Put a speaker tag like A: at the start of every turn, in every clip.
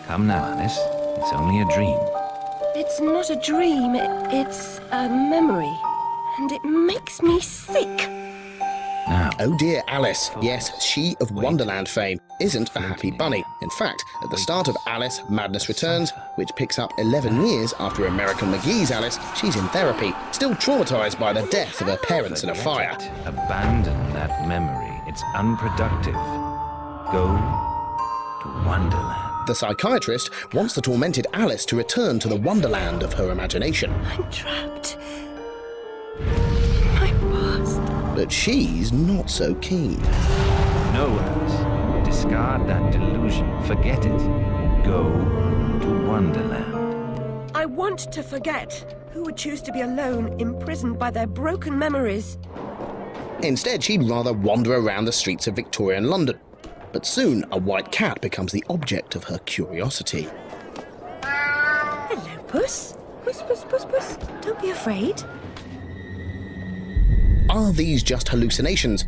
A: Come now, Alice. It's only a dream.
B: It's not a dream, it's a memory. And it makes me sick.
A: Now,
C: Oh dear, Alice. Yes, she of Wonderland fame isn't a happy bunny. In fact, at the start of Alice, Madness Returns, which picks up 11 years after American McGee's Alice, she's in therapy, still traumatized by the death of her parents in a fire.
A: abandon that memory. It's unproductive. Go to Wonderland.
C: The psychiatrist wants the tormented Alice to return to the Wonderland of her imagination.
B: I'm trapped. My past.
C: But she's not so keen.
A: No, Alice. Discard that delusion. Forget it. Go to Wonderland.
B: I want to forget. Who would choose to be alone, imprisoned by their broken memories?
C: Instead, she'd rather wander around the streets of Victorian London. But soon, a white cat becomes the object of her curiosity.
B: Hello, Puss. Puss, puss, puss, puss. Don't be afraid.
C: Are these just hallucinations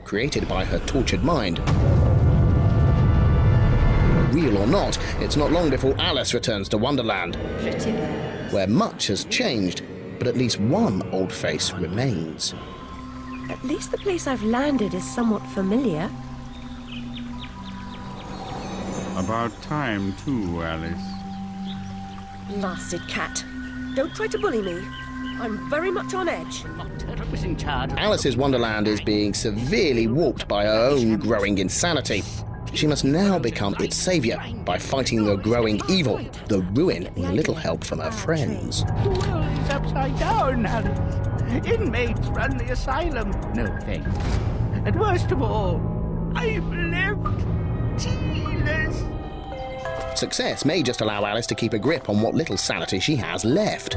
C: created by her tortured mind? Real or not, it's not long before Alice returns to Wonderland,
B: Pretty bird.
C: where much has changed, but at least one old face remains.
B: At least the place I've landed is somewhat familiar.
D: About time, too, Alice.
B: Blasted cat. Don't try to bully me. I'm very much on edge.
C: Alice's Wonderland is being severely warped by her own growing insanity. She must now become its saviour by fighting the growing evil, the ruin, with little help from her friends.
E: The world is upside down, Alice. Inmates run the asylum. No thanks. And worst of all, I'm left tealess.
C: Success may just allow Alice to keep a grip on what little sanity she has left.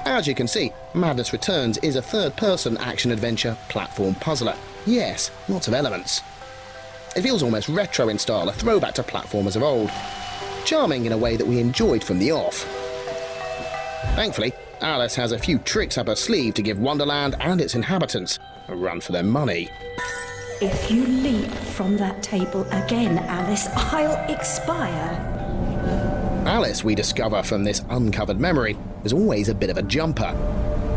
C: As you can see, Madness Returns is a third-person action-adventure platform puzzler. Yes, lots of elements. It feels almost retro in style, a throwback to platformers of old. Charming in a way that we enjoyed from the off. Thankfully, Alice has a few tricks up her sleeve to give Wonderland and its inhabitants a run for their money.
F: If you leap from that table again, Alice, I'll expire.
C: Alice, we discover from this uncovered memory, is always a bit of a jumper.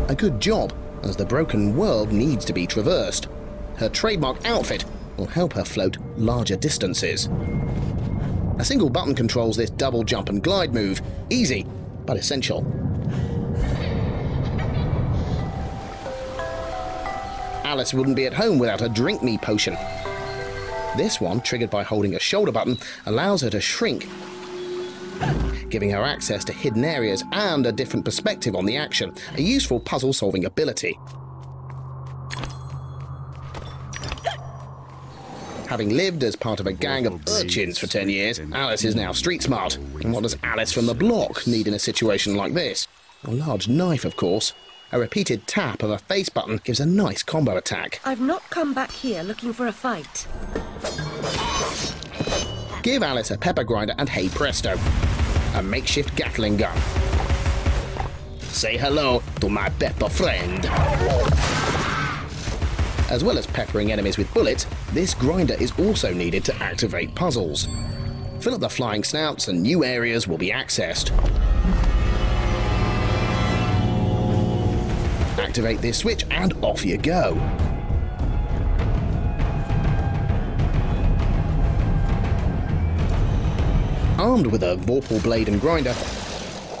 C: A good job, as the broken world needs to be traversed. Her trademark outfit will help her float larger distances. A single button controls this double jump and glide move. Easy, but essential. Alice wouldn't be at home without her Drink Me potion. This one, triggered by holding a shoulder button, allows her to shrink, giving her access to hidden areas and a different perspective on the action, a useful puzzle-solving ability. Having lived as part of a gang of urchins for 10 years, Alice is now street smart. And what does Alice from the block need in a situation like this? A large knife, of course. A repeated tap of a face button gives a nice combo attack.
B: I've not come back here looking for a fight.
C: Give Alice a pepper grinder and hey presto, a makeshift Gatling gun. Say hello to my pepper friend. As well as peppering enemies with bullets, this grinder is also needed to activate puzzles. Fill up the flying snouts and new areas will be accessed. Activate this switch and off you go. Armed with a Vorpal blade and grinder,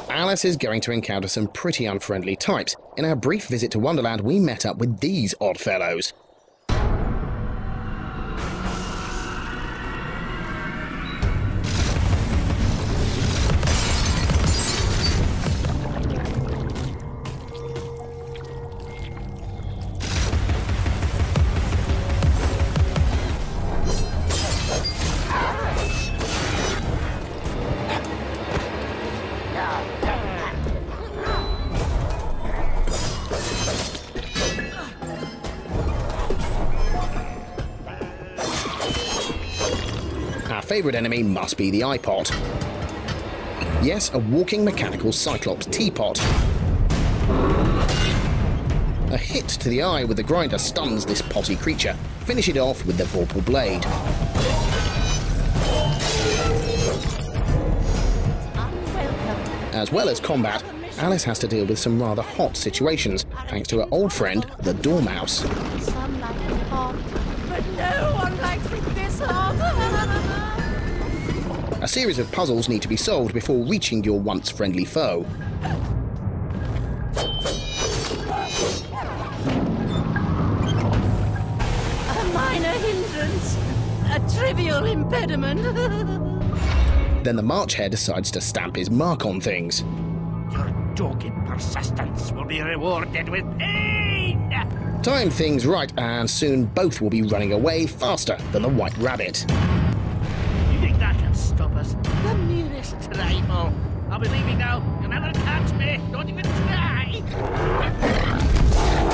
C: Alice is going to encounter some pretty unfriendly types. In our brief visit to Wonderland, we met up with these odd fellows. Our favourite enemy must be the iPod. Yes, a walking mechanical Cyclops teapot. A hit to the eye with the grinder stuns this potty creature. Finish it off with the Vorpal Blade. As well as combat, Alice has to deal with some rather hot situations, thanks to her old friend, the Dormouse.
B: Some like it hot, but no one likes it this hot.
C: A series of puzzles need to be solved before reaching your once friendly foe.
B: A minor hindrance, a trivial impediment.
C: Then the March Hare decides to stamp his mark on things.
E: Your dogged persistence will be rewarded with pain!
C: Time things right, and soon both will be running away faster than the White Rabbit.
E: You think that can stop us? The merest trifle. I'll be leaving now. You'll never catch me. Don't even try.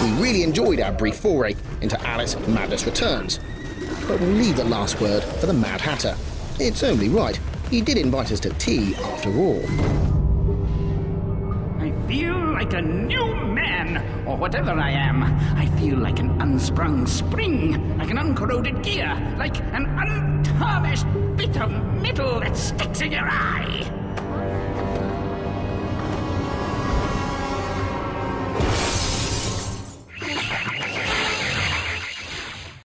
C: We really enjoyed our brief foray into Alice Madness Returns, but we'll leave the last word for the Mad Hatter. It's only right. He did invite us to tea, after all.
E: I feel like a new man, or whatever I am. I feel like an unsprung spring, like an uncorroded gear, like an untarnished bit of metal that sticks in your eye.